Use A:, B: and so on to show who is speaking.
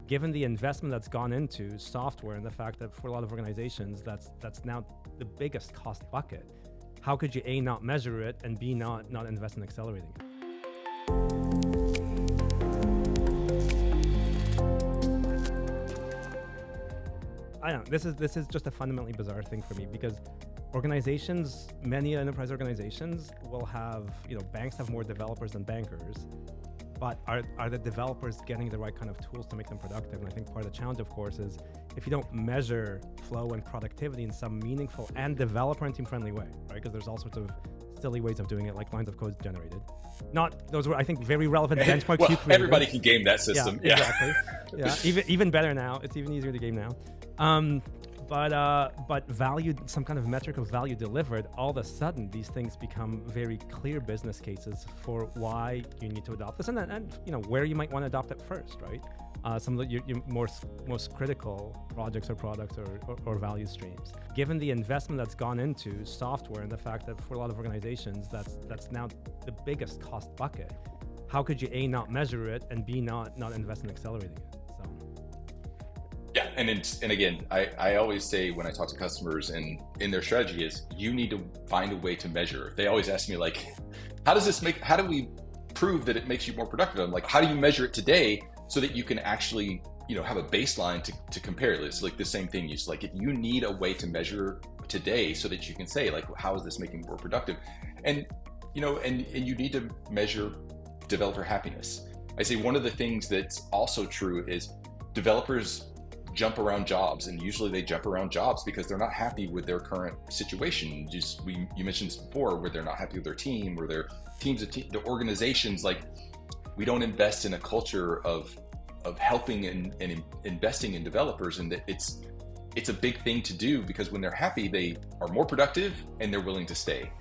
A: Given the investment that's gone into software and the fact that for a lot of organizations, that's now the biggest cost bucket, how could you A, not measure it, and B, not invest in accelerating it? I don't know, this is just a fundamentally bizarre thing for me, because organizations, many enterprise organizations will have, banks have more developers than bankers, but are the developers getting the right kind of tools to make them productive? And I think part of the challenge, of course, is if you don't measure flow and productivity in some meaningful and developer and team-friendly way, right? Because there's all sorts of silly ways of doing it, like lines of code generated. Those were, I think, very relevant benchmarks.
B: Well, everybody can game that system.
A: Yeah, exactly. Yeah, even better now. It's even easier to game now. But value, some kind of metric of value delivered, all of a sudden these things become very clear business cases for why you need to adopt this, and where you might want to adopt it first, right? Some of your most critical projects or products or value streams. Given the investment that's gone into software and the fact that for a lot of organizations that's now the biggest cost bucket, how could you A, not measure it, and B, not invest in accelerating it?
B: Yeah, and again, I always say when I talk to customers and in their strategy is you need to find a way to measure. They always ask me like, how do we prove that it makes you more productive? I'm like, how do you measure it today so that you can actually, have a baseline to compare it? It's like the same thing. It's like, if you need a way to measure today so that you can say like, how is this making me more productive? And, and you need to measure developer happiness. I say one of the things that's also true is developers jump around jobs, and usually they jump around jobs because they're not happy with their current situation. You mentioned this before, where they're not happy with their team, or their teams, the organizations. Like, we don't invest in a culture of helping and investing in developers, and that it's a big thing to do, because when they're happy, they are more productive and they're willing to stay.